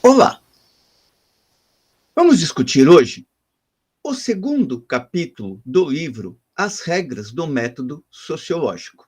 Olá, vamos discutir hoje o segundo capítulo do livro As Regras do Método Sociológico.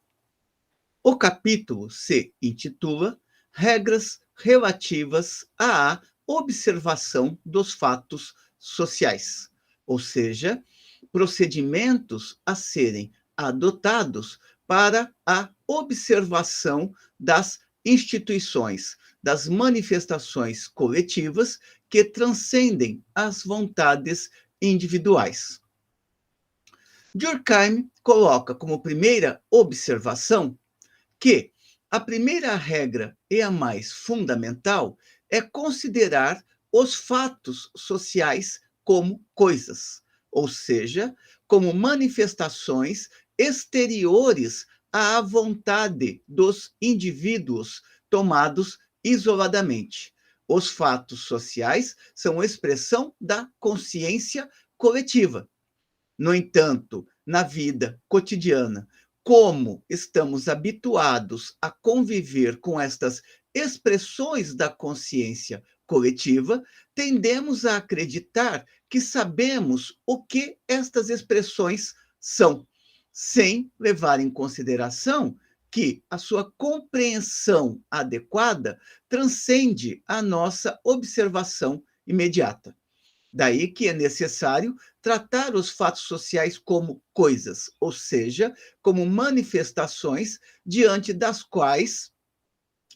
O capítulo se intitula Regras relativas à observação dos fatos sociais, ou seja, procedimentos a serem adotados para a observação das instituições, das manifestações coletivas que transcendem as vontades individuais. Durkheim coloca como primeira observação que a primeira regra e a mais fundamental é considerar os fatos sociais como coisas, ou seja, como manifestações exteriores à vontade dos indivíduos tomados isoladamente. Os fatos sociais são expressão da consciência coletiva. No entanto, na vida cotidiana, como estamos habituados a conviver com estas expressões da consciência coletiva, tendemos a acreditar que sabemos o que estas expressões são, sem levar em consideração que a sua compreensão adequada transcende a nossa observação imediata. Daí que é necessário tratar os fatos sociais como coisas, ou seja, como manifestações diante das quais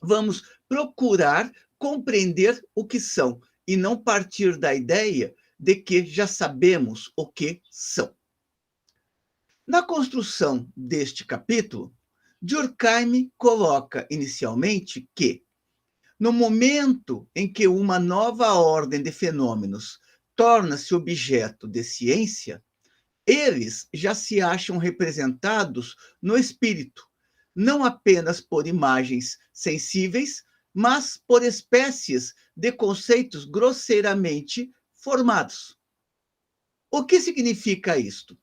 vamos procurar compreender o que são e não partir da ideia de que já sabemos o que são. Na construção deste capítulo, Durkheim coloca inicialmente que no momento em que uma nova ordem de fenômenos torna-se objeto de ciência, eles já se acham representados no espírito, não apenas por imagens sensíveis, mas por espécies de conceitos grosseiramente formados. O que significa isto?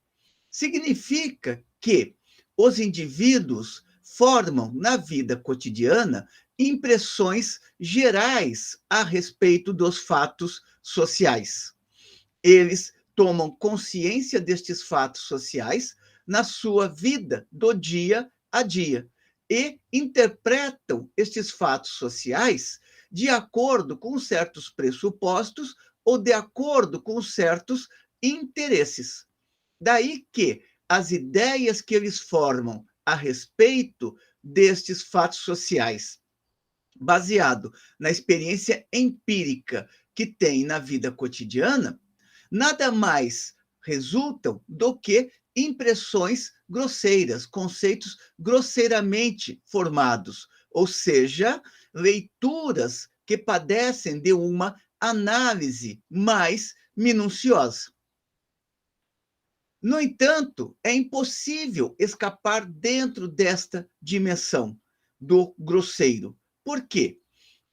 Significa que os indivíduos formam na vida cotidiana impressões gerais a respeito dos fatos sociais. Eles tomam consciência destes fatos sociais na sua vida do dia a dia e interpretam estes fatos sociais de acordo com certos pressupostos ou de acordo com certos interesses. Daí que as ideias que eles formam a respeito destes fatos sociais, baseado na experiência empírica que tem na vida cotidiana, nada mais resultam do que impressões grosseiras, conceitos grosseiramente formados, ou seja, leituras que padecem de uma análise mais minuciosa. No entanto, é impossível escapar dentro desta dimensão do grosseiro. Por quê?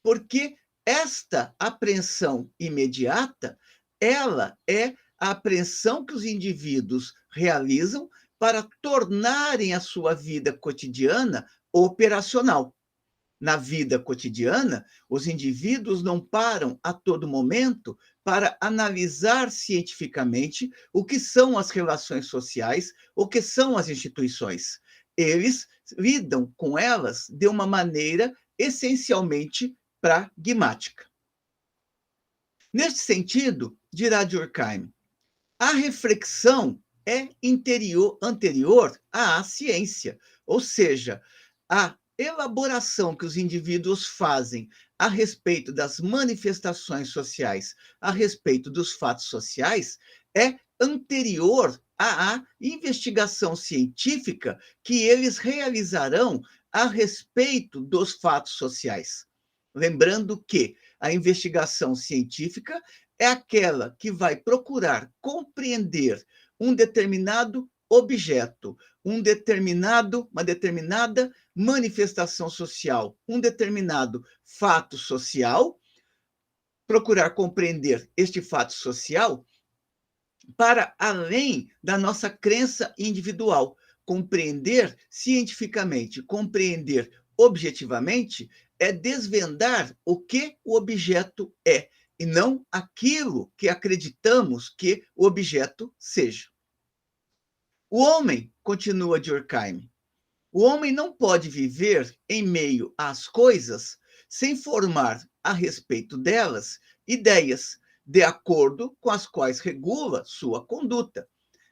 Porque esta apreensão imediata, ela é a apreensão que os indivíduos realizam para tornarem a sua vida cotidiana operacional. Na vida cotidiana, os indivíduos não param a todo momento para analisar cientificamente o que são as relações sociais, o que são as instituições. Eles lidam com elas de uma maneira essencialmente pragmática. Neste sentido, dirá Durkheim, a reflexão é anterior à ciência, ou seja, a elaboração que os indivíduos fazem a respeito das manifestações sociais, a respeito dos fatos sociais, é anterior à investigação científica que eles realizarão a respeito dos fatos sociais. Lembrando que a investigação científica é aquela que vai procurar compreender um determinado objeto, uma determinada manifestação social, um determinado fato social, procurar compreender este fato social para além da nossa crença individual, compreender cientificamente, compreender objetivamente, é desvendar o que o objeto é, e não aquilo que acreditamos que o objeto seja. O homem, continua Durkheim, o homem não pode viver em meio às coisas sem formar a respeito delas ideias, de acordo com as quais regula sua conduta.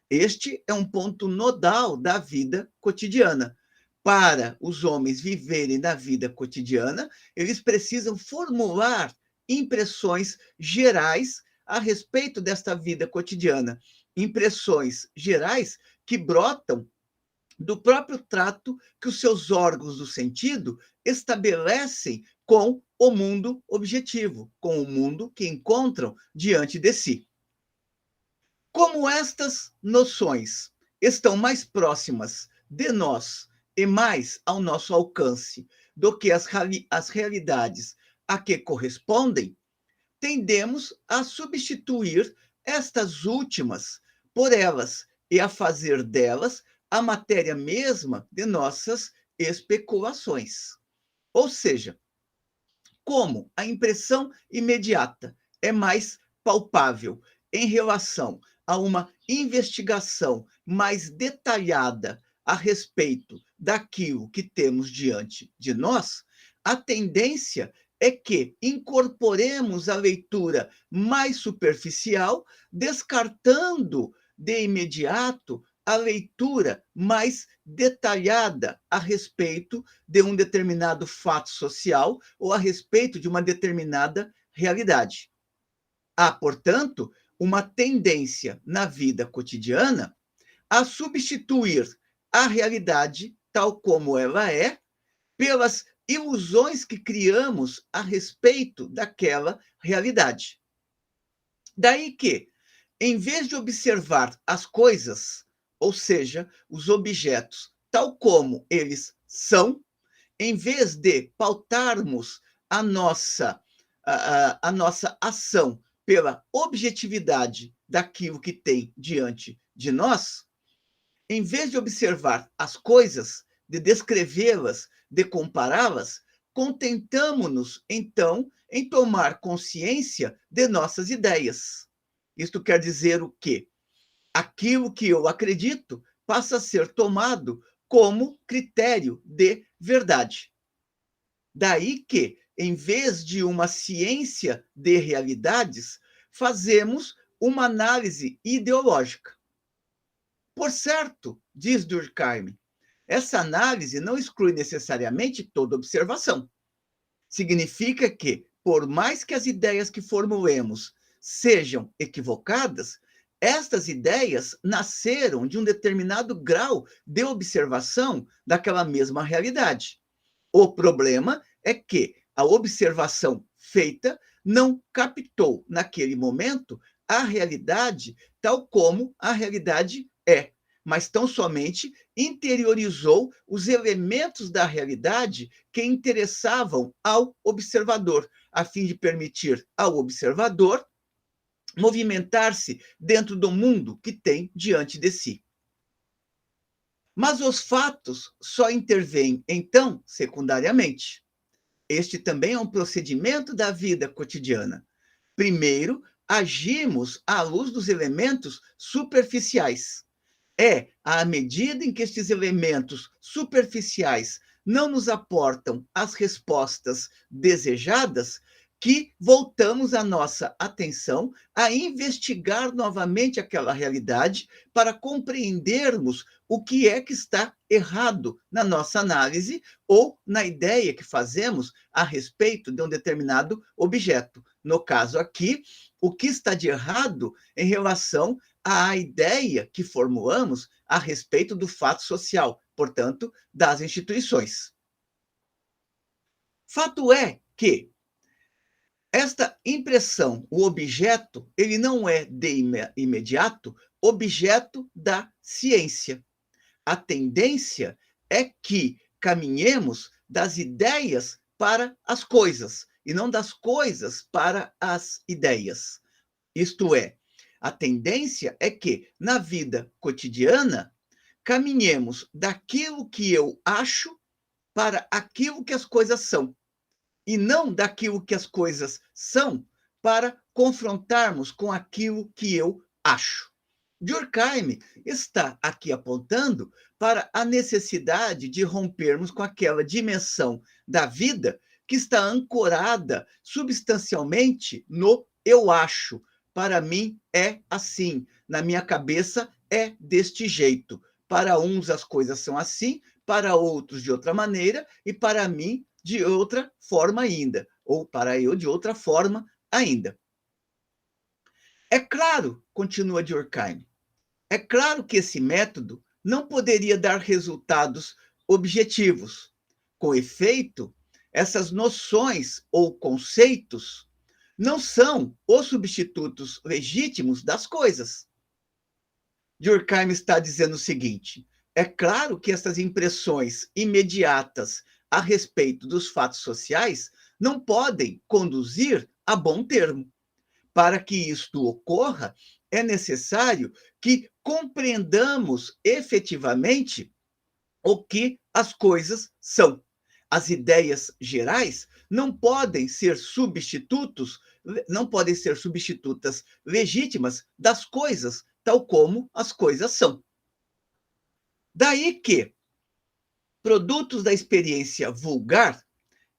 Este é um ponto nodal da vida cotidiana. Para os homens viverem na vida cotidiana, eles precisam formular impressões gerais a respeito desta vida cotidiana. Impressões gerais que brotam do próprio trato que os seus órgãos do sentido estabelecem com o mundo objetivo, com o mundo que encontram diante de si. Como estas noções estão mais próximas de nós e mais ao nosso alcance do que as realidades a que correspondem, tendemos a substituir estas últimas por elas e a fazer delas a matéria mesma de nossas especulações. Ou seja, como a impressão imediata é mais palpável em relação a uma investigação mais detalhada a respeito daquilo que temos diante de nós, a tendência é que incorporemos a leitura mais superficial, descartando de imediato a leitura mais detalhada a respeito de um determinado fato social ou a respeito de uma determinada realidade. Há, portanto, uma tendência na vida cotidiana a substituir a realidade tal como ela é pelas ilusões que criamos a respeito daquela realidade. Daí que, em vez de observar as coisas, ou seja, os objetos, tal como eles são, em vez de pautarmos a nossa ação pela objetividade daquilo que tem diante de nós, em vez de observar as coisas, de descrevê-las, de compará-las, contentamo-nos, então, em tomar consciência de nossas ideias. Isto quer dizer o quê? Aquilo que eu acredito passa a ser tomado como critério de verdade. Daí que, em vez de uma ciência de realidades, fazemos uma análise ideológica. Por certo, diz Durkheim, essa análise não exclui necessariamente toda observação. Significa que, por mais que as ideias que formulemos sejam equivocadas, estas ideias nasceram de um determinado grau de observação daquela mesma realidade. O problema é que a observação feita não captou, naquele momento, a realidade tal como a realidade é, mas tão somente interiorizou os elementos da realidade que interessavam ao observador, a fim de permitir ao observador movimentar-se dentro do mundo que tem diante de si. Mas os fatos só intervêm, então, secundariamente. Este também é um procedimento da vida cotidiana. Primeiro, agimos à luz dos elementos superficiais. É à medida em que estes elementos superficiais não nos aportam as respostas desejadas que voltamos a nossa atenção a investigar novamente aquela realidade para compreendermos o que é que está errado na nossa análise ou na ideia que fazemos a respeito de um determinado objeto. No caso aqui, o que está de errado em relação à ideia que formulamos a respeito do fato social, portanto, das instituições. Fato é que esta impressão, o objeto, ele não é de imediato objeto da ciência. A tendência é que caminhemos das ideias para as coisas e não das coisas para as ideias. Isto é, a tendência é que, na vida cotidiana, caminhemos daquilo que eu acho para aquilo que as coisas são, e não daquilo que as coisas são para confrontarmos com aquilo que eu acho. Durkheim está aqui apontando para a necessidade de rompermos com aquela dimensão da vida que está ancorada substancialmente no eu acho. Para mim é assim, na minha cabeça é deste jeito. Para uns as coisas são assim, para outros de outra maneira, e para mim de outra forma ainda, ou para eu de outra forma ainda. É claro, continua Durkheim, é claro que esse método não poderia dar resultados objetivos. Com efeito, essas noções ou conceitos não são os substitutos legítimos das coisas. Durkheim está dizendo o seguinte: é claro que essas impressões imediatas a respeito dos fatos sociais não podem conduzir a bom termo. Para que isto ocorra, é necessário que compreendamos efetivamente o que as coisas são. As ideias gerais não podem ser substitutos, não podem ser substitutas legítimas das coisas, tal como as coisas são. Daí que, produtos da experiência vulgar,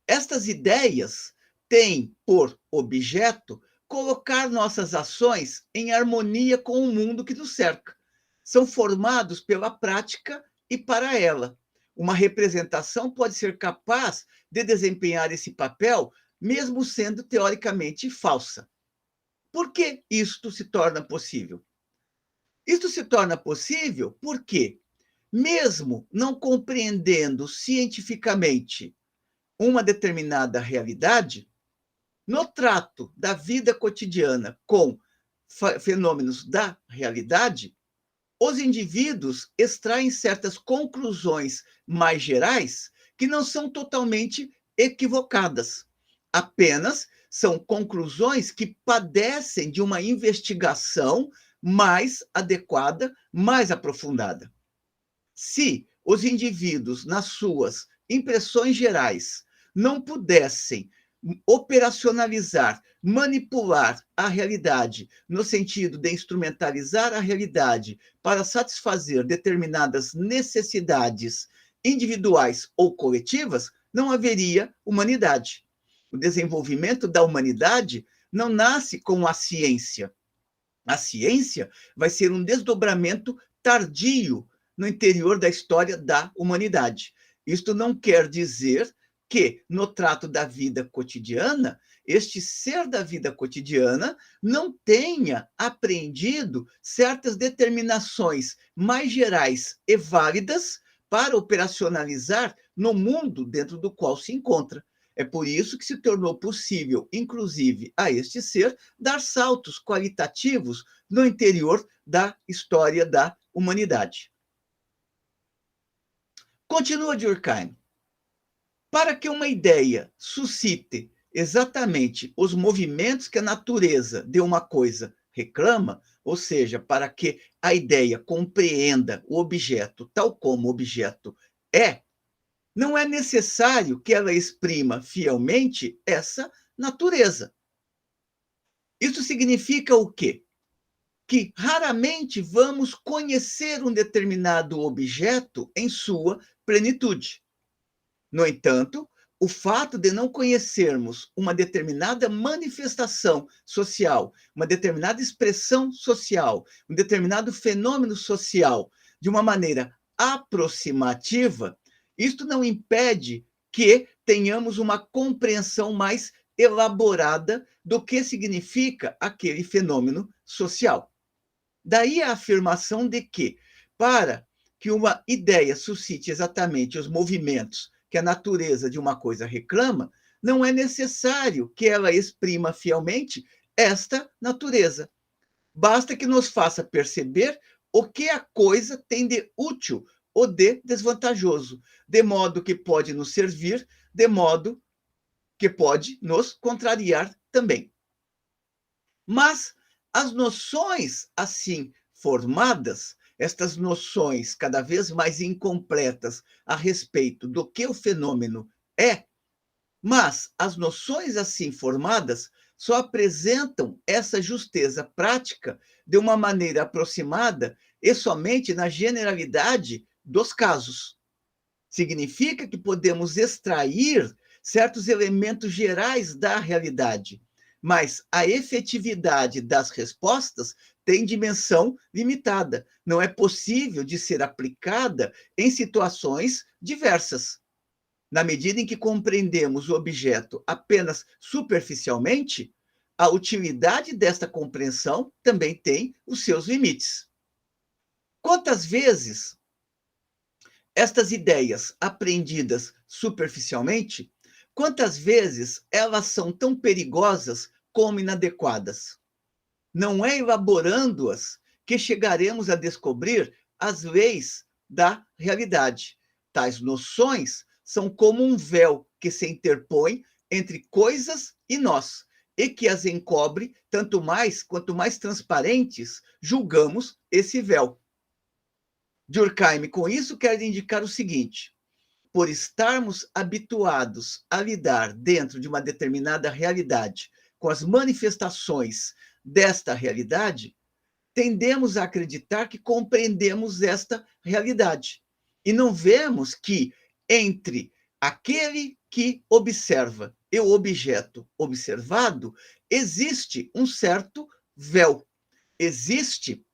estas ideias têm por objeto colocar nossas ações em harmonia com o mundo que nos cerca. São formados pela prática e para ela. Uma representação pode ser capaz de desempenhar esse papel, mesmo sendo teoricamente falsa. Por que isto se torna possível? Isto se torna possível porque, mesmo não compreendendo cientificamente uma determinada realidade, no trato da vida cotidiana com fenômenos da realidade, os indivíduos extraem certas conclusões mais gerais que não são totalmente equivocadas. Apenas são conclusões que padecem de uma investigação mais adequada, mais aprofundada. Se os indivíduos, nas suas impressões gerais, não pudessem operacionalizar, manipular a realidade, no sentido de instrumentalizar a realidade para satisfazer determinadas necessidades individuais ou coletivas, não haveria humanidade. O desenvolvimento da humanidade não nasce com a ciência. A ciência vai ser um desdobramento tardio no interior da história da humanidade. Isto não quer dizer que, no trato da vida cotidiana, este ser da vida cotidiana não tenha aprendido certas determinações mais gerais e válidas para operacionalizar no mundo dentro do qual se encontra. É por isso que se tornou possível, inclusive a este ser, dar saltos qualitativos no interior da história da humanidade. Continua Durkheim. Para que uma ideia suscite exatamente os movimentos que a natureza de uma coisa reclama, ou seja, para que a ideia compreenda o objeto tal como o objeto é, não é necessário que ela exprima fielmente essa natureza. Isso significa o quê? Que raramente vamos conhecer um determinado objeto em sua plenitude. No entanto, o fato de não conhecermos uma determinada manifestação social, uma determinada expressão social, um determinado fenômeno social de uma maneira aproximativa, isto não impede que tenhamos uma compreensão mais elaborada do que significa aquele fenômeno social. Daí a afirmação de que, para que uma ideia suscite exatamente os movimentos que a natureza de uma coisa reclama, não é necessário que ela exprima fielmente esta natureza. Basta que nos faça perceber o que a coisa tem de útil ou de desvantajoso, de modo que pode nos servir, de modo que pode nos contrariar também. Mas as noções assim formadas, estas noções cada vez mais incompletas a respeito do que o fenômeno é, mas as noções assim formadas só apresentam essa justeza prática de uma maneira aproximada e somente na generalidade dos casos. Significa que podemos extrair certos elementos gerais da realidade, mas a efetividade das respostas tem dimensão limitada. Não é possível de ser aplicada em situações diversas. Na medida em que compreendemos o objeto apenas superficialmente, a utilidade desta compreensão também tem os seus limites. Quantas vezes estas ideias aprendidas superficialmente, quantas vezes elas são tão perigosas como inadequadas? Não é elaborando-as que chegaremos a descobrir as leis da realidade. Tais noções são como um véu que se interpõe entre coisas e nós, e que as encobre tanto mais quanto mais transparentes julgamos esse véu. Durkheim, com isso, quer indicar o seguinte: por estarmos habituados a lidar dentro de uma determinada realidade com as manifestações desta realidade, tendemos a acreditar que compreendemos esta realidade. E não vemos que entre aquele que observa e o objeto observado existe um certo véu, existe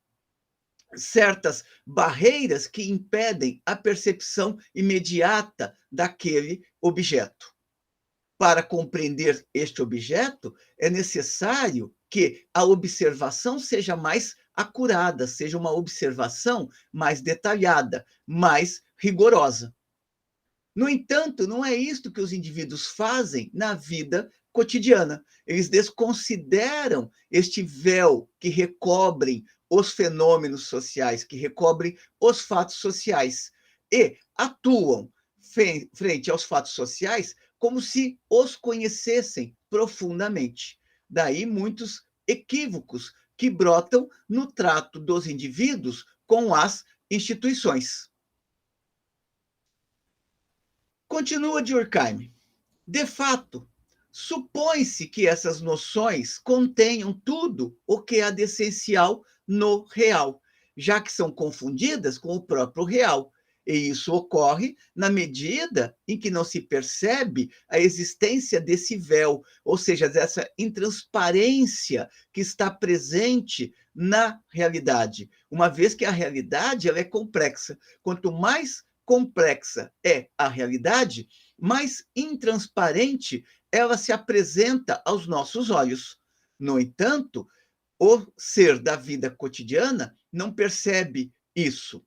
certas barreiras que impedem a percepção imediata daquele objeto. Para compreender este objeto, é necessário que a observação seja mais acurada, seja uma observação mais detalhada, mais rigorosa. No entanto, não é isto que os indivíduos fazem na vida cotidiana. Eles desconsideram este véu que recobrem os fenômenos sociais, que recobrem os fatos sociais, e atuam frente aos fatos sociais como se os conhecessem profundamente. Daí muitos equívocos que brotam no trato dos indivíduos com as instituições. Continua Durkheim. De fato, supõe-se que essas noções contenham tudo o que há de essencial no real, já que são confundidas com o próprio real. E isso ocorre na medida em que não se percebe a existência desse véu, ou seja, dessa intransparência que está presente na realidade, uma vez que a realidade ela é complexa. Quanto mais complexa é a realidade, mais intransparente ela se apresenta aos nossos olhos. No entanto, o ser da vida cotidiana não percebe isso.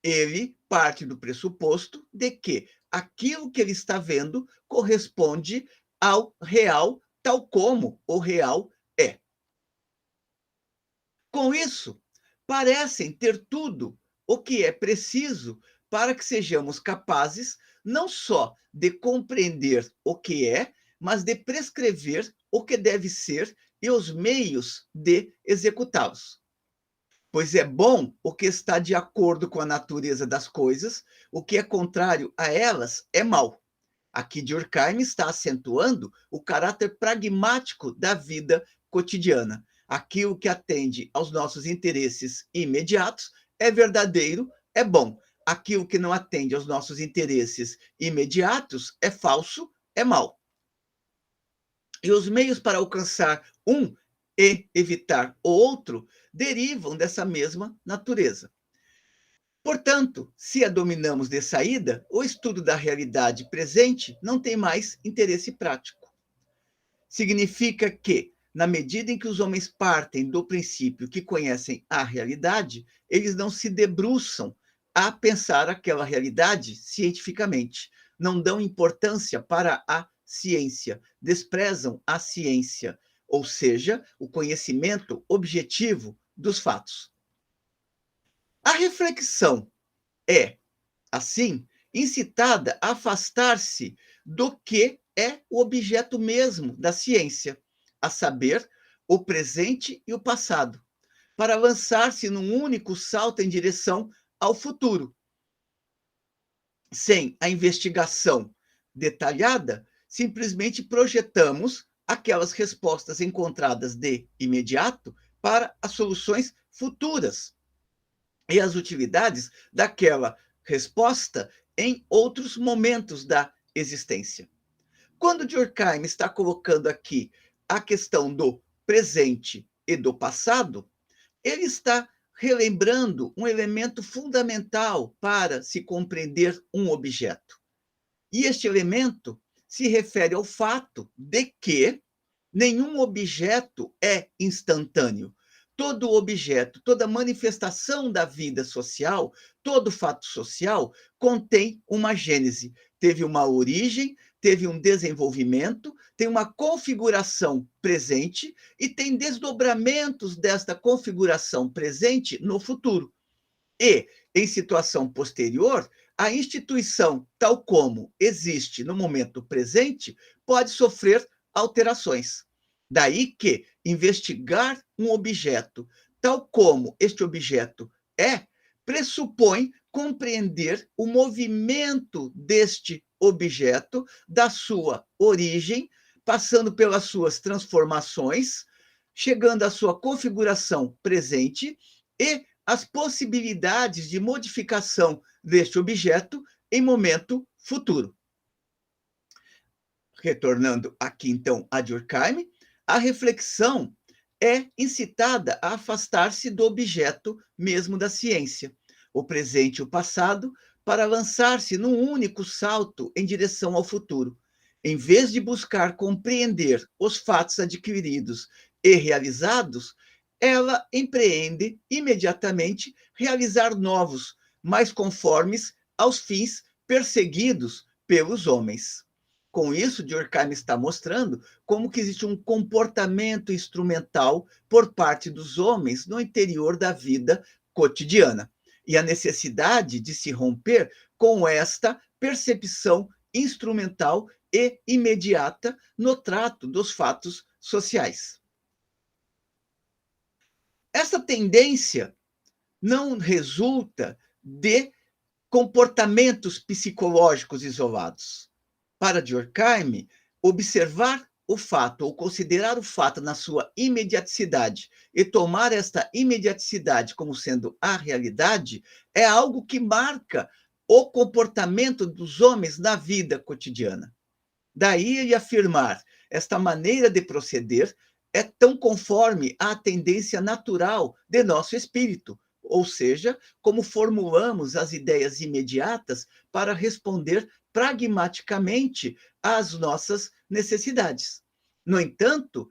Ele parte do pressuposto de que aquilo que ele está vendo corresponde ao real, tal como o real é. Com isso, parecem ter tudo o que é preciso para que sejamos capazes não só de compreender o que é, mas de prescrever o que deve ser e os meios de executá-los. Pois é bom o que está de acordo com a natureza das coisas, o que é contrário a elas é mal. Aqui Durkheim está acentuando o caráter pragmático da vida cotidiana. Aquilo que atende aos nossos interesses imediatos é verdadeiro, é bom. Aquilo que não atende aos nossos interesses imediatos é falso, é mal. E os meios para alcançar um e evitar o outro derivam dessa mesma natureza. Portanto, se a dominamos de saída, o estudo da realidade presente não tem mais interesse prático. Significa que, na medida em que os homens partem do princípio que conhecem a realidade, eles não se debruçam a pensar aquela realidade cientificamente, não dão importância para a ciência, desprezam a ciência, ou seja, o conhecimento objetivo dos fatos. A reflexão é, assim, incitada a afastar-se do que é o objeto mesmo da ciência, a saber, o presente e o passado. para lançar-se num único salto em direção ao futuro. Sem a investigação detalhada, simplesmente projetamos aquelas respostas encontradas de imediato para as soluções futuras e as utilidades daquela resposta em outros momentos da existência. Quando Durkheim está colocando aqui a questão do presente e do passado, ele está relembrando um elemento fundamental para se compreender um objeto. E este elemento se refere ao fato de que nenhum objeto é instantâneo. Todo objeto, toda manifestação da vida social, todo fato social contém uma gênese. Teve uma origem, teve um desenvolvimento, tem uma configuração presente e tem desdobramentos desta configuração presente no futuro. E, em situação posterior, a instituição, tal como existe no momento presente, pode sofrer alterações. Daí que investigar um objeto, tal como este objeto é, pressupõe compreender o movimento deste objeto, da sua origem, passando pelas suas transformações, chegando à sua configuração presente e as possibilidades de modificação deste objeto em momento futuro. Retornando aqui, então, a Durkheim, a reflexão é incitada a afastar-se do objeto mesmo da ciência, o presente e o passado, para lançar-se num único salto em direção ao futuro. Em vez de buscar compreender os fatos adquiridos e realizados, ela empreende imediatamente realizar novos, mais conformes aos fins perseguidos pelos homens. Com isso, Durkheim está mostrando como que existe um comportamento instrumental por parte dos homens no interior da vida cotidiana e a necessidade de se romper com esta percepção instrumental e imediata no trato dos fatos sociais. Essa tendência não resulta de comportamentos psicológicos isolados. Para Durkheim, observar o fato ou considerar o fato na sua imediaticidade e tomar esta imediaticidade como sendo a realidade é algo que marca o comportamento dos homens na vida cotidiana. Daí ele afirmar esta maneira de proceder é tão conforme à tendência natural de nosso espírito, ou seja, como formulamos as ideias imediatas para responder pragmaticamente às nossas necessidades. No entanto,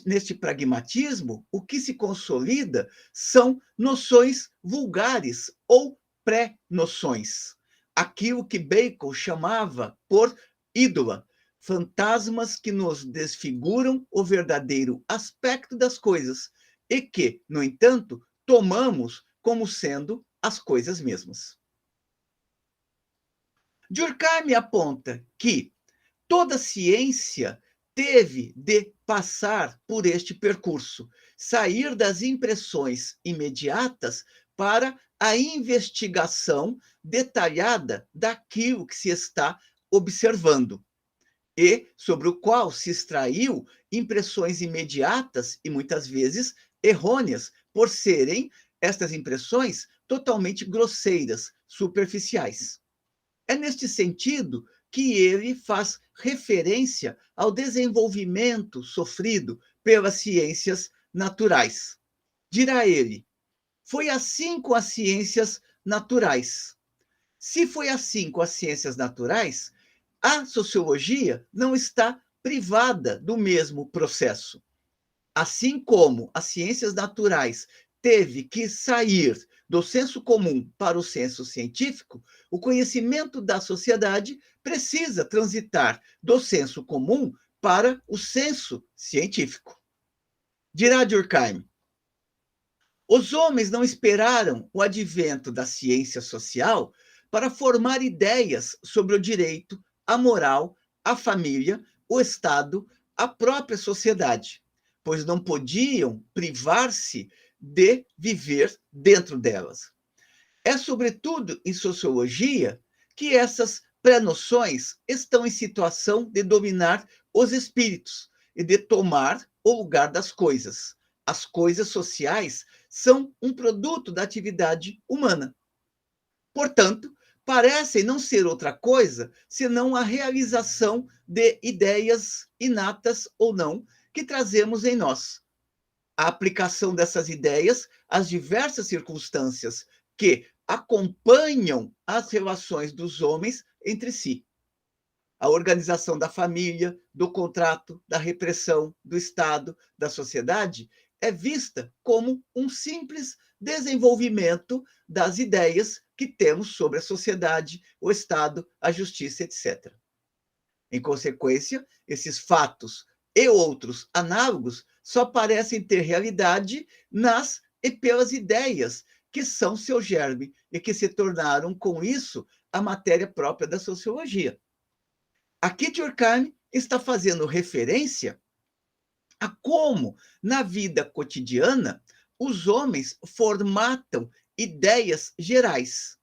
neste pragmatismo, o que se consolida são noções vulgares ou pré-noções. Aquilo que Bacon chamava por ídola, fantasmas que nos desfiguram o verdadeiro aspecto das coisas e que, no entanto, tomamos como sendo as coisas mesmas. Durkheim aponta que toda ciência teve de passar por este percurso, sair das impressões imediatas para a investigação detalhada daquilo que se está observando e sobre o qual se extraiu impressões imediatas e muitas vezes errôneas, por serem estas impressões totalmente grosseiras, superficiais. É neste sentido que ele faz referência ao desenvolvimento sofrido pelas ciências naturais. Dirá ele: foi assim com as ciências naturais. Se foi assim com as ciências naturais, a sociologia não está privada do mesmo processo. Assim como as ciências naturais teve que sair do senso comum para o senso científico, o conhecimento da sociedade precisa transitar do senso comum para o senso científico. Dirá Durkheim: os homens não esperaram o advento da ciência social para formar ideias sobre o direito, a moral, a família, o Estado, a própria sociedade, pois não podiam privar-se de viver dentro delas. É, sobretudo, em sociologia, que essas pré-noções estão em situação de dominar os espíritos e de tomar o lugar das coisas. As coisas sociais são um produto da atividade humana. Portanto, parecem não ser outra coisa senão a realização de ideias inatas ou não que trazemos em nós. A aplicação dessas ideias às diversas circunstâncias que acompanham as relações dos homens entre si. A organização da família, do contrato, da repressão, do Estado, da sociedade, é vista como um simples desenvolvimento das ideias que temos sobre a sociedade, o Estado, a justiça, etc. Em consequência, esses fatos e outros análogos só parecem ter realidade nas e pelas ideias, que são seu germe e que se tornaram, com isso, a matéria própria da sociologia. Aqui Durkheim está fazendo referência a como, na vida cotidiana, os homens formatam ideias gerais.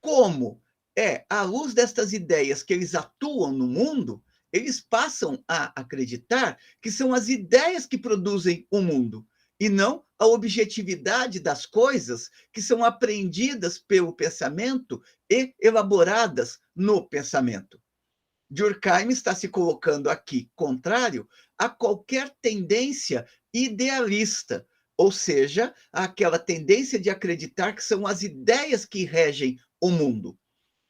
Como é à luz destas ideias que eles atuam no mundo, eles passam a acreditar que são as ideias que produzem o mundo, e não a objetividade das coisas que são apreendidas pelo pensamento e elaboradas no pensamento. Durkheim está se colocando aqui contrário a qualquer tendência idealista, ou seja, aquela tendência de acreditar que são as ideias que regem o mundo.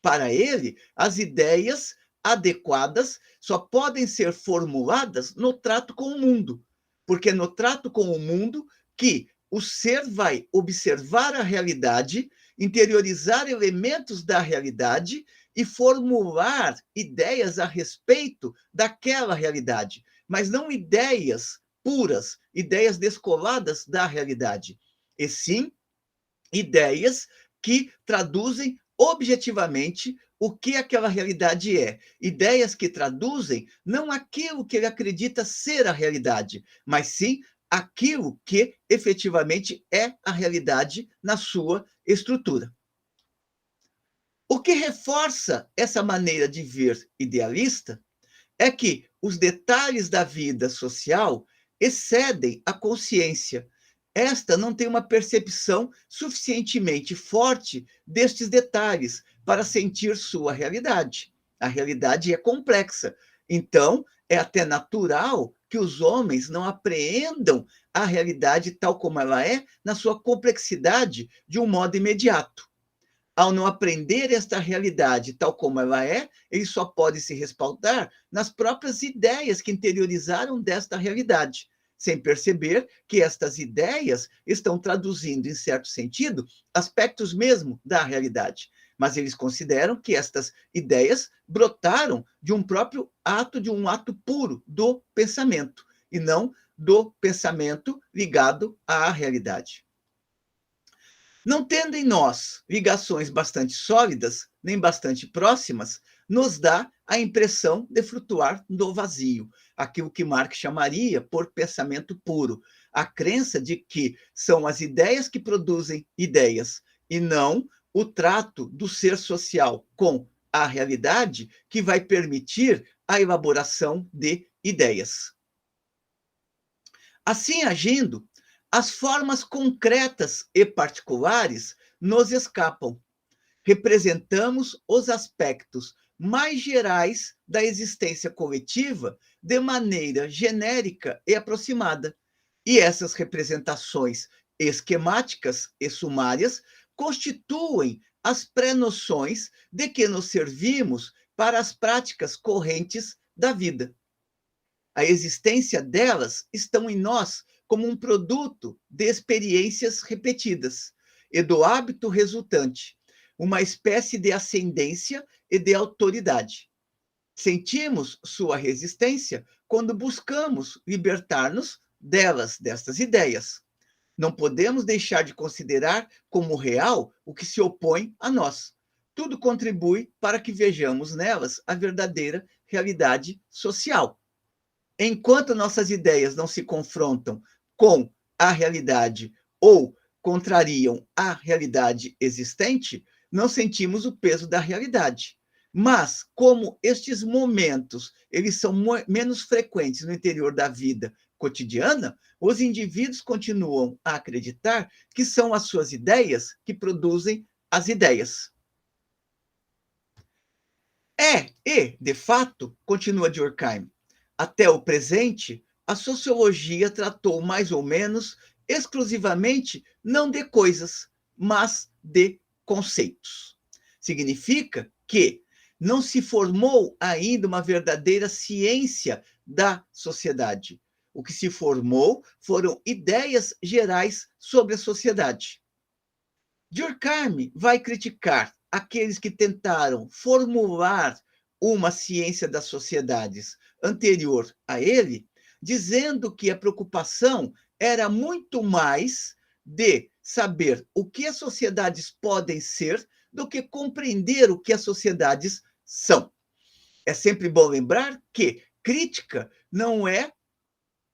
Para ele, as ideias adequadas só podem ser formuladas no trato com o mundo, porque é no trato com o mundo que o ser vai observar a realidade, interiorizar elementos da realidade e formular ideias a respeito daquela realidade, mas não ideias puras, ideias descoladas da realidade, e sim ideias que traduzem objetivamente o que aquela realidade é. Ideias que traduzem não aquilo que ele acredita ser a realidade, mas sim aquilo que efetivamente é a realidade na sua estrutura. O que reforça essa maneira de ver idealista é que os detalhes da vida social excedem a consciência. Esta não tem uma percepção suficientemente forte destes detalhes para sentir sua realidade. A realidade é complexa. Então, é até natural que os homens não apreendam a realidade tal como ela é, na sua complexidade, de um modo imediato. Ao não aprender esta realidade tal como ela é, eles só podem se respaldar nas próprias ideias que interiorizaram desta realidade, sem perceber que estas ideias estão traduzindo, em certo sentido, aspectos mesmo da realidade. Mas eles consideram que estas ideias brotaram de um próprio ato, de um ato puro do pensamento, e não do pensamento ligado à realidade. Não tendo em nós ligações bastante sólidas, nem bastante próximas, nos dá a impressão de flutuar no vazio, aquilo que Marx chamaria por pensamento puro, a crença de que são as ideias que produzem ideias, e não o trato do ser social com a realidade que vai permitir a elaboração de ideias. Assim agindo, as formas concretas e particulares nos escapam. Representamos os aspectos mais gerais da existência coletiva de maneira genérica e aproximada. E essas representações esquemáticas e sumárias constituem as pré-noções de que nos servimos para as práticas correntes da vida. A existência delas estão em nós como um produto de experiências repetidas e do hábito resultante, uma espécie de ascendência e de autoridade. Sentimos sua resistência quando buscamos libertar-nos delas, destas ideias. Não podemos deixar de considerar como real o que se opõe a nós. Tudo contribui para que vejamos nelas a verdadeira realidade social. Enquanto nossas ideias não se confrontam com a realidade ou contrariam a realidade existente, não sentimos o peso da realidade. Mas, como estes momentos eles são menos frequentes no interior da vida cotidiana, os indivíduos continuam a acreditar que são as suas ideias que produzem as ideias. De fato, continua Durkheim, até o presente, a sociologia tratou mais ou menos exclusivamente não de coisas, mas de conceitos. Significa que não se formou ainda uma verdadeira ciência da sociedade. O que se formou foram ideias gerais sobre a sociedade. Durkheim vai criticar aqueles que tentaram formular uma ciência das sociedades anterior a ele, dizendo que a preocupação era muito mais de saber o que as sociedades podem ser do que compreender o que as sociedades são. É sempre bom lembrar que crítica não é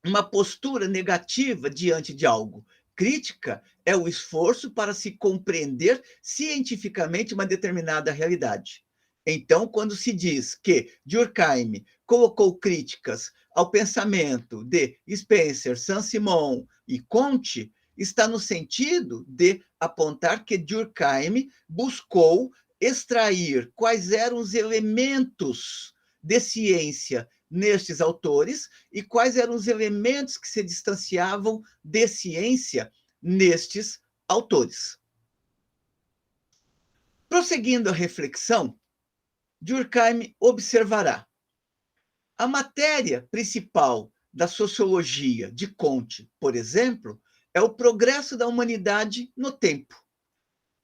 uma postura negativa diante de algo. Crítica é o esforço para se compreender cientificamente uma determinada realidade. Então, quando se diz que Durkheim colocou críticas ao pensamento de Spencer, Saint-Simon e Comte, está no sentido de apontar que Durkheim buscou extrair quais eram os elementos de ciência nestes autores e quais eram os elementos que se distanciavam de ciência nestes autores. Prosseguindo a reflexão, Durkheim observará: a matéria principal da sociologia de Comte, por exemplo, é o progresso da humanidade no tempo.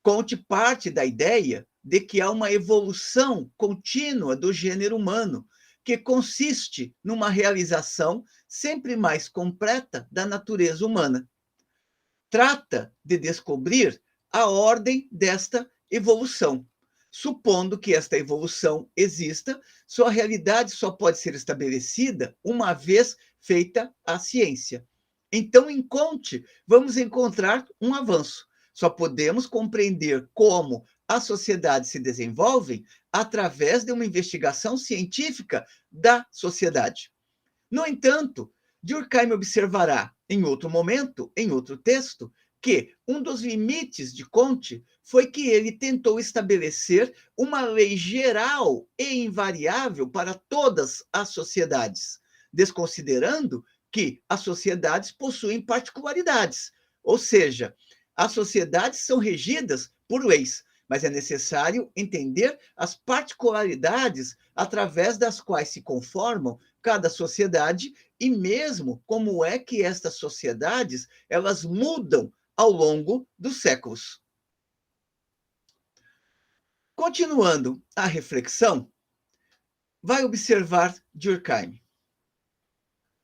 Comte parte da ideia de que há uma evolução contínua do gênero humano, que consiste numa realização sempre mais completa da natureza humana. Trata de descobrir a ordem desta evolução. Supondo que esta evolução exista, sua realidade só pode ser estabelecida uma vez feita a ciência. Então, em Comte, vamos encontrar um avanço. Só podemos compreender como as sociedades se desenvolvem através de uma investigação científica da sociedade. No entanto, Durkheim observará, em outro momento, em outro texto, que um dos limites de Comte foi que ele tentou estabelecer uma lei geral e invariável para todas as sociedades, desconsiderando que as sociedades possuem particularidades, ou seja, as sociedades são regidas por leis, mas é necessário entender as particularidades através das quais se conformam cada sociedade e mesmo como é que estas sociedades elas mudam ao longo dos séculos. Continuando a reflexão, vai observar Durkheim.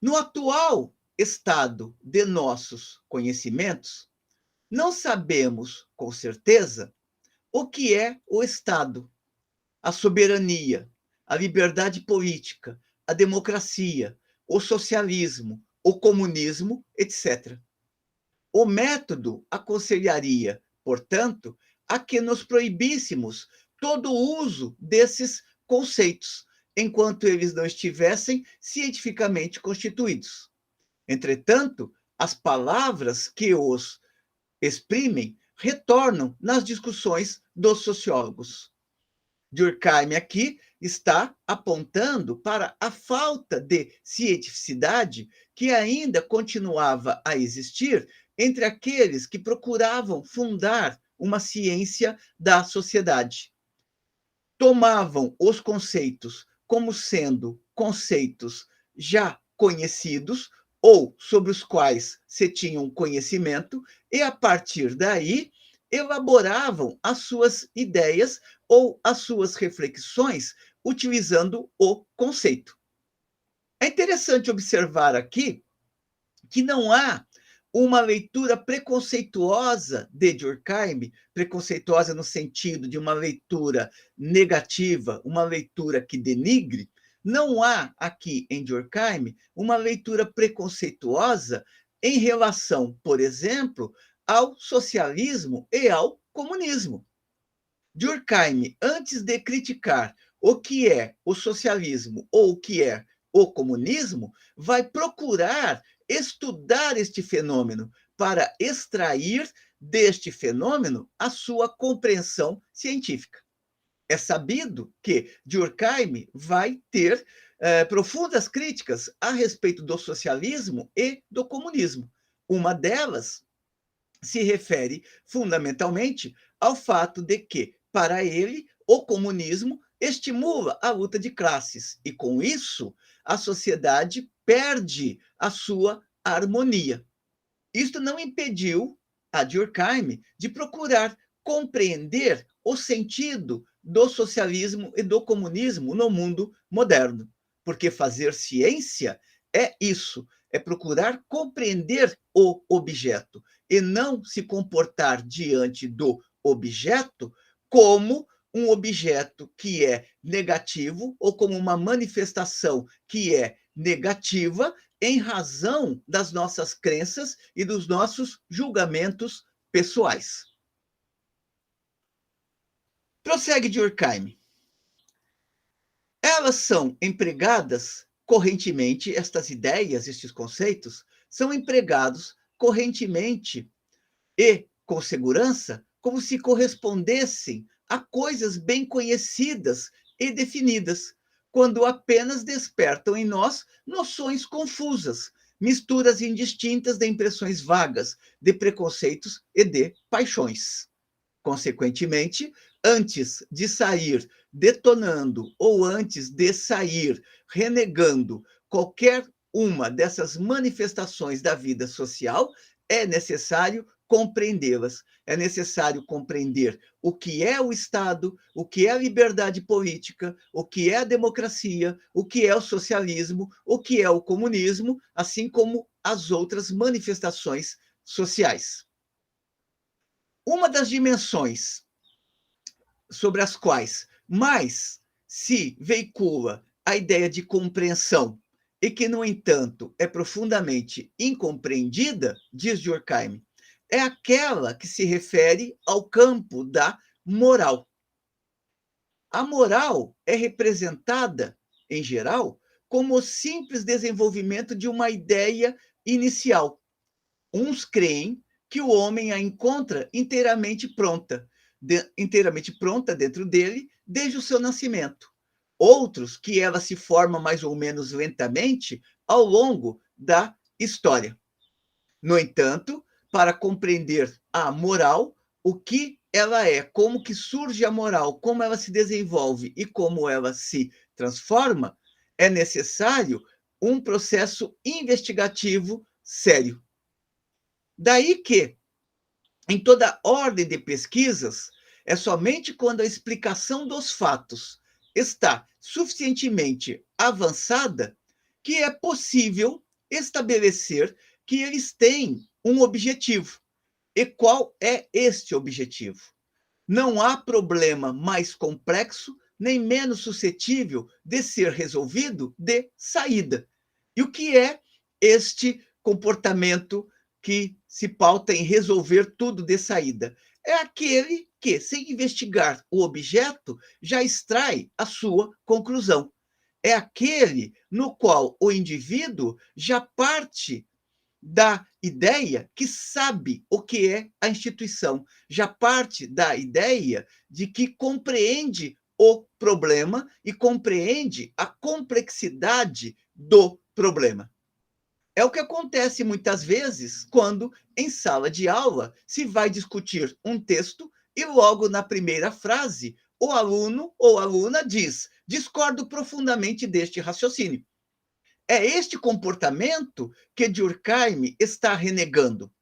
No atual estado de nossos conhecimentos, não sabemos com certeza o que é o Estado, a soberania, a liberdade política, a democracia, o socialismo, o comunismo, etc. O método aconselharia, portanto, a que nos proibíssemos todo o uso desses conceitos, enquanto eles não estivessem cientificamente constituídos. Entretanto, as palavras que os exprimem retornam nas discussões dos sociólogos. Durkheim aqui está apontando para a falta de cientificidade que ainda continuava a existir entre aqueles que procuravam fundar uma ciência da sociedade. Tomavam os conceitos como sendo conceitos já conhecidos ou sobre os quais se tinha um conhecimento, e a partir daí elaboravam as suas ideias ou as suas reflexões utilizando o conceito. É interessante observar aqui que não há uma leitura preconceituosa de Durkheim, preconceituosa no sentido de uma leitura negativa, uma leitura que denigre. Não há aqui em Durkheim uma leitura preconceituosa em relação, por exemplo, ao socialismo e ao comunismo. Durkheim, antes de criticar o que é o socialismo ou o que é o comunismo, vai procurar estudar este fenômeno para extrair deste fenômeno a sua compreensão científica. É sabido que Durkheim vai ter profundas críticas a respeito do socialismo e do comunismo. Uma delas se refere fundamentalmente ao fato de que, para ele, o comunismo estimula a luta de classes e, com isso, a sociedade perde a sua harmonia. Isto não impediu a Durkheim de procurar compreender o sentido do socialismo e do comunismo no mundo moderno, porque fazer ciência é isso, é procurar compreender o objeto e não se comportar diante do objeto como um objeto que é negativo ou como uma manifestação que é negativa em razão das nossas crenças e dos nossos julgamentos pessoais. Prossegue Durkheim. Elas são empregadas correntemente, estas ideias, estes conceitos, são empregados correntemente e com segurança, como se correspondessem a coisas bem conhecidas e definidas, quando apenas despertam em nós noções confusas, misturas indistintas de impressões vagas, de preconceitos e de paixões. Consequentemente, antes de sair detonando ou antes de sair renegando qualquer uma dessas manifestações da vida social, é necessário compreendê-las. É necessário compreender o que é o Estado, o que é a liberdade política, o que é a democracia, o que é o socialismo, o que é o comunismo, assim como as outras manifestações sociais. Uma das dimensões sobre as quais mais se veicula a ideia de compreensão e que, no entanto, é profundamente incompreendida, diz Durkheim, é aquela que se refere ao campo da moral. A moral é representada, em geral, como o simples desenvolvimento de uma ideia inicial. Uns creem que o homem a encontra inteiramente pronta dentro dele desde o seu nascimento. Outros que ela se forma mais ou menos lentamente ao longo da história. No entanto, para compreender a moral, o que ela é, como que surge a moral, como ela se desenvolve e como ela se transforma, é necessário um processo investigativo sério. Daí que, em toda ordem de pesquisas, é somente quando a explicação dos fatos está suficientemente avançada que é possível estabelecer que eles têm um objetivo. E qual é este objetivo? Não há problema mais complexo nem menos suscetível de ser resolvido de saída. E o que é este comportamento que se pauta em resolver tudo de saída? É aquele que, sem investigar o objeto, já extrai a sua conclusão. É aquele no qual o indivíduo já parte da ideia que sabe o que é a instituição, já parte da ideia de que compreende o problema e compreende a complexidade do problema. É o que acontece muitas vezes quando, em sala de aula, se vai discutir um texto e logo na primeira frase, o aluno ou aluna diz: discordo profundamente deste raciocínio. É este comportamento que Durkheim está renegando.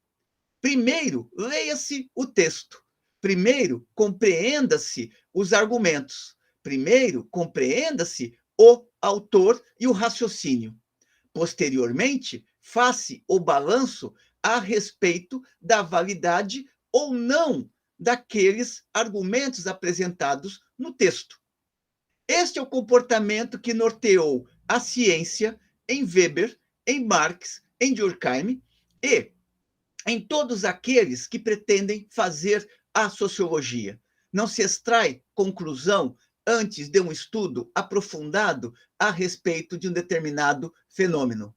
Primeiro, leia-se o texto. Primeiro, compreenda-se os argumentos. Primeiro, compreenda-se o autor e o raciocínio. Posteriormente, faça o balanço a respeito da validade ou não daqueles argumentos apresentados no texto. Este é o comportamento que norteou a ciência em Weber, em Marx, em Durkheim e em todos aqueles que pretendem fazer a sociologia. Não se extrai conclusão antes de um estudo aprofundado a respeito de um determinado fenômeno.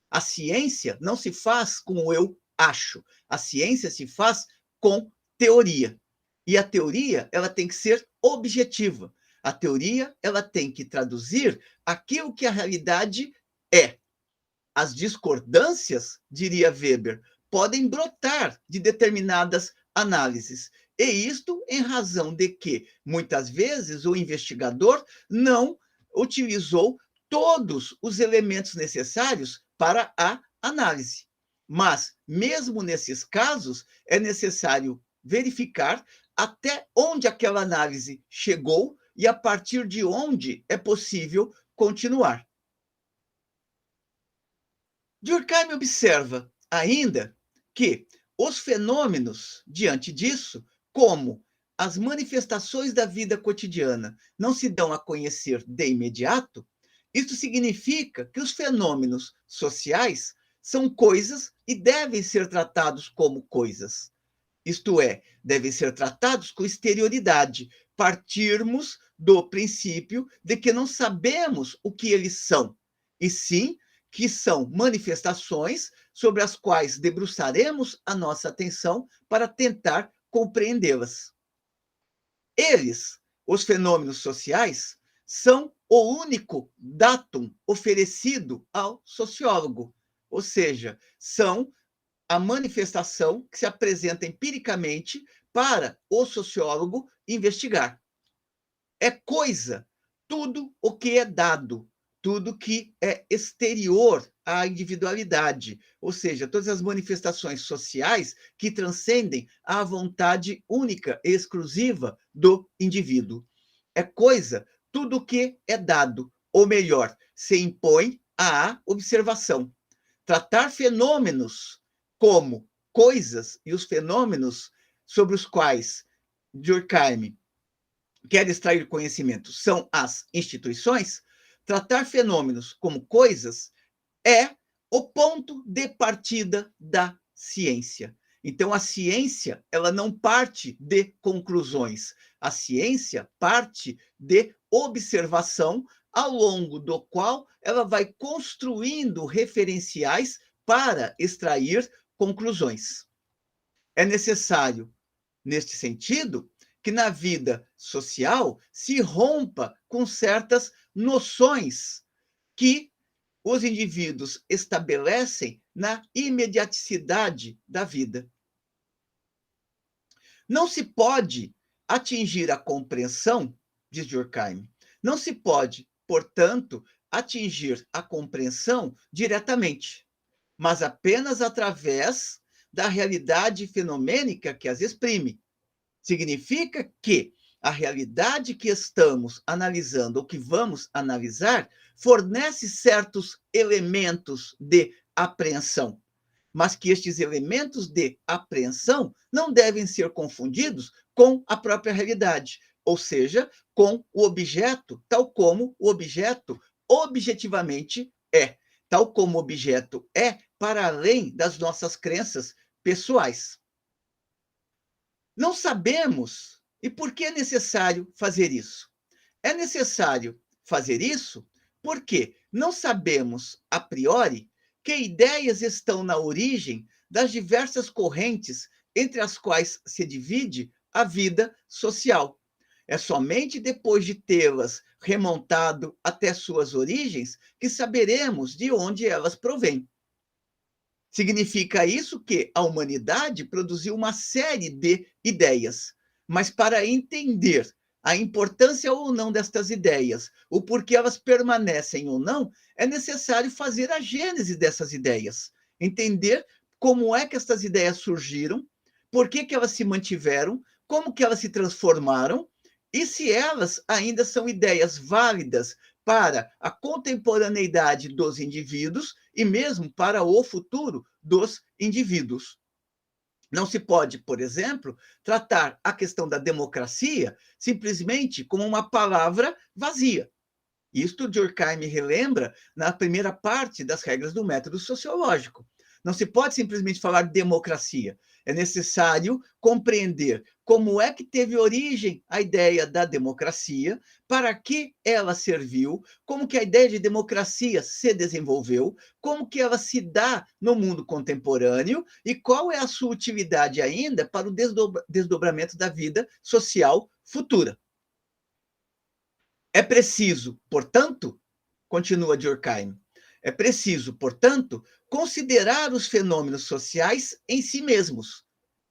A ciência não se faz com o eu acho, a ciência se faz com teoria. E a teoria, ela tem que ser objetiva. A teoria, ela tem que traduzir aquilo que a realidade é. As discordâncias, diria Weber, podem brotar de determinadas análises. E isto em razão de que, muitas vezes, o investigador não utilizou todos os elementos necessários para a análise. Mas, mesmo nesses casos, é necessário verificar até onde aquela análise chegou e a partir de onde é possível continuar. Durkheim observa ainda que os fenômenos, diante disso, como as manifestações da vida cotidiana, não se dão a conhecer de imediato, isso significa que os fenômenos sociais são coisas e devem ser tratados como coisas. Isto é, devem ser tratados com exterioridade, partirmos do princípio de que não sabemos o que eles são, e sim que são manifestações sobre as quais debruçaremos a nossa atenção para tentar compreendê-las. Eles, os fenômenos sociais, são o único datum oferecido ao sociólogo, ou seja, são a manifestação que se apresenta empiricamente para o sociólogo investigar. É coisa tudo o que é dado, tudo que é exterior à individualidade, ou seja, todas as manifestações sociais que transcendem a vontade única e exclusiva do indivíduo. É coisa tudo o que é dado, ou melhor, se impõe à observação. Tratar fenômenos como coisas e os fenômenos sobre os quais Durkheim quer extrair conhecimento são as instituições, tratar fenômenos como coisas é o ponto de partida da ciência. Então, a ciência, ela não parte de conclusões. A ciência parte de observação, ao longo do qual ela vai construindo referenciais para extrair conclusões. É necessário, neste sentido, que na vida social se rompa com certas noções que os indivíduos estabelecem na imediaticidade da vida. Não se pode atingir a compreensão, diz Durkheim, não se pode, portanto, atingir a compreensão diretamente, mas apenas através da realidade fenomênica que as exprime. Significa que a realidade que estamos analisando, ou que vamos analisar, fornece certos elementos de apreensão, mas que estes elementos de apreensão não devem ser confundidos com a própria realidade, ou seja, com o objeto, tal como o objeto objetivamente é, tal como o objeto é para além das nossas crenças pessoais. Não sabemos. E por que é necessário fazer isso? É necessário fazer isso porque não sabemos, a priori, que ideias estão na origem das diversas correntes entre as quais se divide a vida social. É somente depois de tê-las remontado até suas origens que saberemos de onde elas provêm. Significa isso que a humanidade produziu uma série de ideias, mas para entender a importância ou não destas ideias, o porquê elas permanecem ou não, é necessário fazer a gênese dessas ideias, entender como é que estas ideias surgiram, por que elas se mantiveram, como que elas se transformaram e se elas ainda são ideias válidas para a contemporaneidade dos indivíduos e mesmo para o futuro dos indivíduos. Não se pode, por exemplo, tratar a questão da democracia simplesmente como uma palavra vazia. Isto Durkheim relembra na primeira parte das regras do método sociológico. Não se pode simplesmente falar democracia. É necessário compreender como é que teve origem a ideia da democracia, para que ela serviu, como que a ideia de democracia se desenvolveu, como que ela se dá no mundo contemporâneo e qual é a sua utilidade ainda para o desdobramento da vida social futura. É preciso, portanto, continua Durkheim, é preciso, portanto, considerar os fenômenos sociais em si mesmos,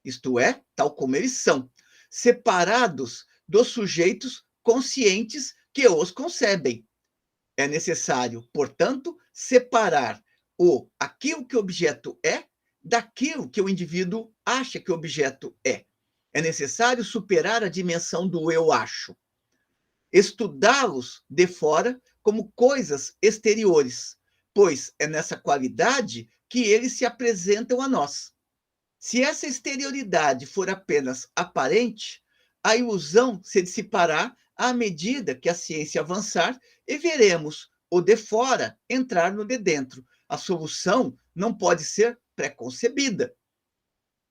isto é, tal como eles são, separados dos sujeitos conscientes que os concebem. É necessário, portanto, separar aquilo que o objeto é daquilo que o indivíduo acha que o objeto é. É necessário superar a dimensão do eu acho, estudá-los de fora como coisas exteriores, pois é nessa qualidade que eles se apresentam a nós. Se essa exterioridade for apenas aparente, a ilusão se dissipará à medida que a ciência avançar e veremos o de fora entrar no de dentro. A solução não pode ser preconcebida.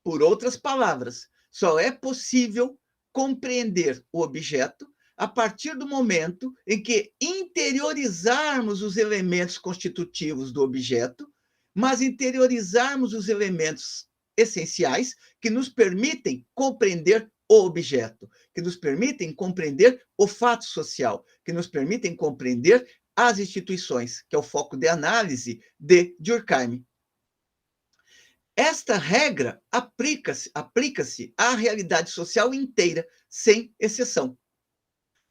Por outras palavras, só é possível compreender o objeto a partir do momento em que interiorizarmos os elementos constitutivos do objeto, mas interiorizarmos os elementos essenciais que nos permitem compreender o objeto, que nos permitem compreender o fato social, que nos permitem compreender as instituições, que é o foco de análise de Durkheim. Esta regra aplica-se à realidade social inteira, sem exceção.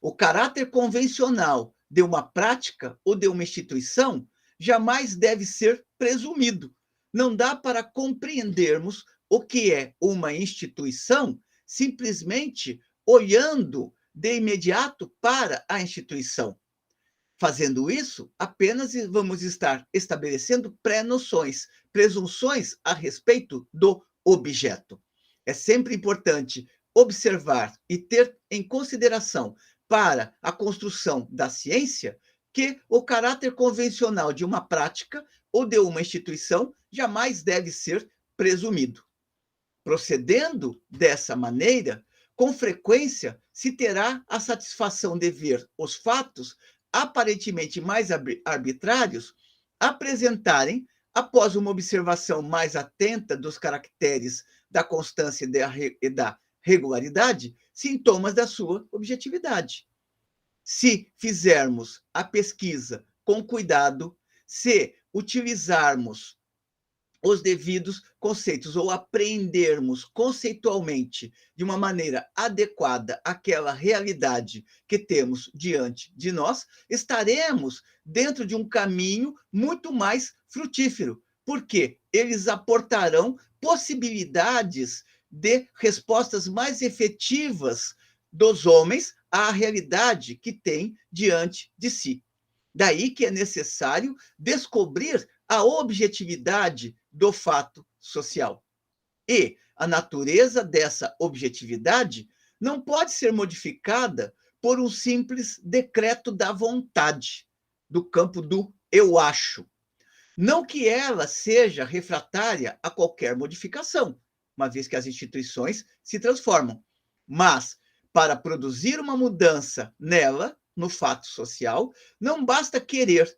O caráter convencional de uma prática ou de uma instituição jamais deve ser presumido. Não dá para compreendermos o que é uma instituição simplesmente olhando de imediato para a instituição. Fazendo isso, apenas vamos estar estabelecendo pré-noções, presunções a respeito do objeto. É sempre importante observar e ter em consideração para a construção da ciência que o caráter convencional de uma prática ou de uma instituição jamais deve ser presumido. Procedendo dessa maneira, com frequência se terá a satisfação de ver os fatos aparentemente mais arbitrários apresentarem, após uma observação mais atenta dos caracteres da constância e da regularidade, sintomas da sua objetividade. Se fizermos a pesquisa com cuidado, se utilizarmos os devidos conceitos ou aprendermos conceitualmente de uma maneira adequada aquela realidade que temos diante de nós, estaremos dentro de um caminho muito mais frutífero, porque eles aportarão possibilidades de respostas mais efetivas dos homens à realidade que têm diante de si. Daí que é necessário descobrir a objetividade do fato social. E a natureza dessa objetividade não pode ser modificada por um simples decreto da vontade, do campo do eu acho. Não que ela seja refratária a qualquer modificação, uma vez que as instituições se transformam. Mas, para produzir uma mudança nela, no fato social, não basta querer.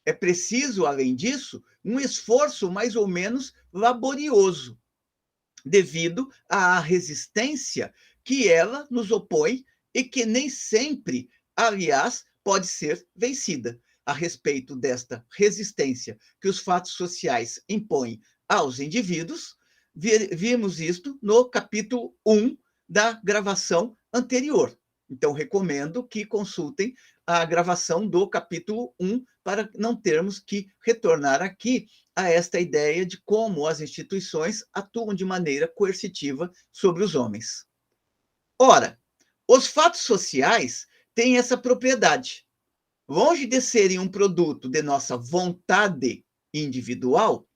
É preciso, além disso, um esforço mais ou menos laborioso, devido à resistência que ela nos opõe e que nem sempre, aliás, pode ser vencida. A respeito desta resistência que os fatos sociais impõem aos indivíduos, vimos isto no capítulo 1 da gravação anterior. Então, recomendo que consultem a gravação do capítulo 1 para não termos que retornar aqui a esta ideia de como as instituições atuam de maneira coercitiva sobre os homens. Ora, os fatos sociais têm essa propriedade. Longe de serem um produto de nossa vontade individual,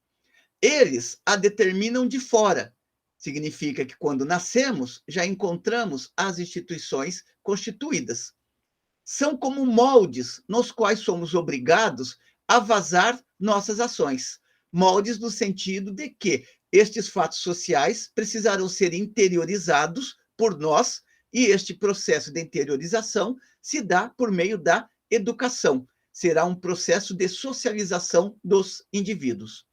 eles a determinam de fora. Significa que quando nascemos, já encontramos as instituições constituídas. São como moldes nos quais somos obrigados a vazar nossas ações, moldes no sentido de que estes fatos sociais precisarão ser interiorizados por nós, e este processo de interiorização se dá por meio da educação. Será um processo de socialização dos indivíduos.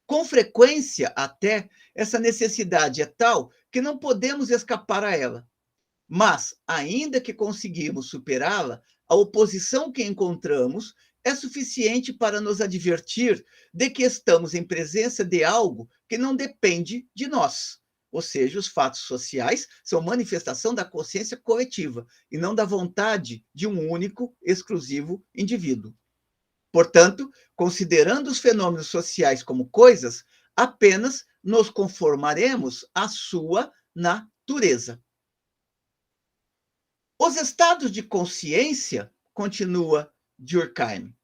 Com frequência, até, essa necessidade é tal que não podemos escapar a ela. Mas, ainda que conseguimos superá-la, a oposição que encontramos é suficiente para nos advertir de que estamos em presença de algo que não depende de nós. Ou seja, os fatos sociais são manifestação da consciência coletiva e não da vontade de um único, exclusivo indivíduo. Portanto, considerando os fenômenos sociais como coisas, apenas nos conformaremos à sua natureza. Os estados de consciência, continua Durkheim,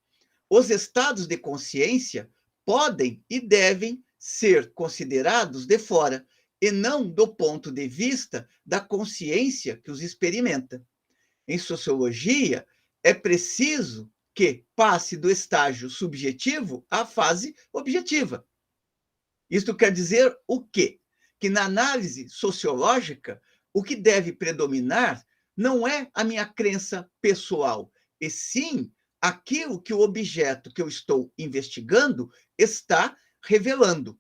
os estados de consciência podem e devem ser considerados de fora, e não do ponto de vista da consciência que os experimenta. Em sociologia, é preciso que passe do estágio subjetivo à fase objetiva. Isto quer dizer o quê? Que na análise sociológica, o que deve predominar não é a minha crença pessoal, e sim aquilo que o objeto que eu estou investigando está revelando.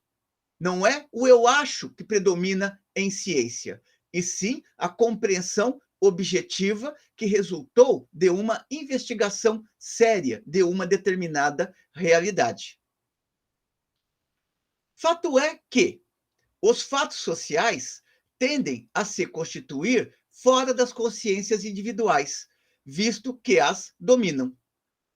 Não é o eu acho que predomina em ciência, e sim a compreensão objetiva que resultou de uma investigação séria de uma determinada realidade. Fato é que os fatos sociais tendem a se constituir fora das consciências individuais, visto que as dominam.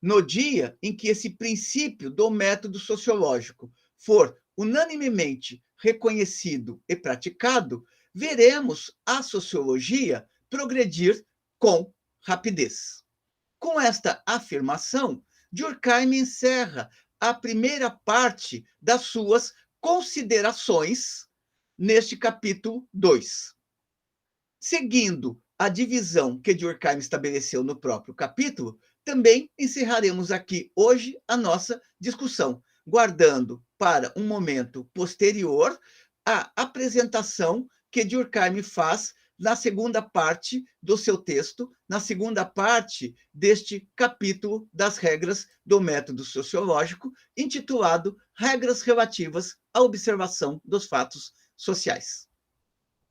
No dia em que esse princípio do método sociológico for unanimemente reconhecido e praticado, veremos a sociologia progredir com rapidez. Com esta afirmação, Durkheim encerra a primeira parte das suas considerações neste capítulo 2. Seguindo a divisão que Durkheim estabeleceu no próprio capítulo, também encerraremos aqui hoje a nossa discussão, guardando para um momento posterior a apresentação que Durkheim faz na segunda parte do seu texto, na segunda parte deste capítulo das regras do método sociológico, intitulado Regras Relativas à Observação dos Fatos Sociais.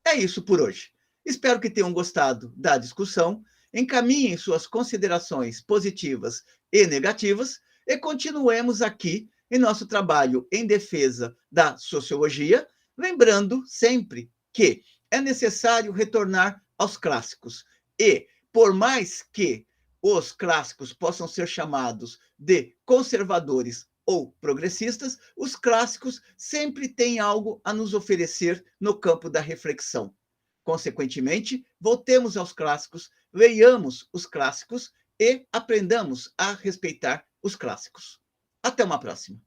É isso por hoje. Espero que tenham gostado da discussão. Encaminhem suas considerações positivas e negativas e continuemos aqui em nosso trabalho em defesa da sociologia, lembrando sempre que é necessário retornar aos clássicos. E, por mais que os clássicos possam ser chamados de conservadores ou progressistas, os clássicos sempre têm algo a nos oferecer no campo da reflexão. Consequentemente, voltemos aos clássicos, leiamos os clássicos e aprendamos a respeitar os clássicos. Até uma próxima.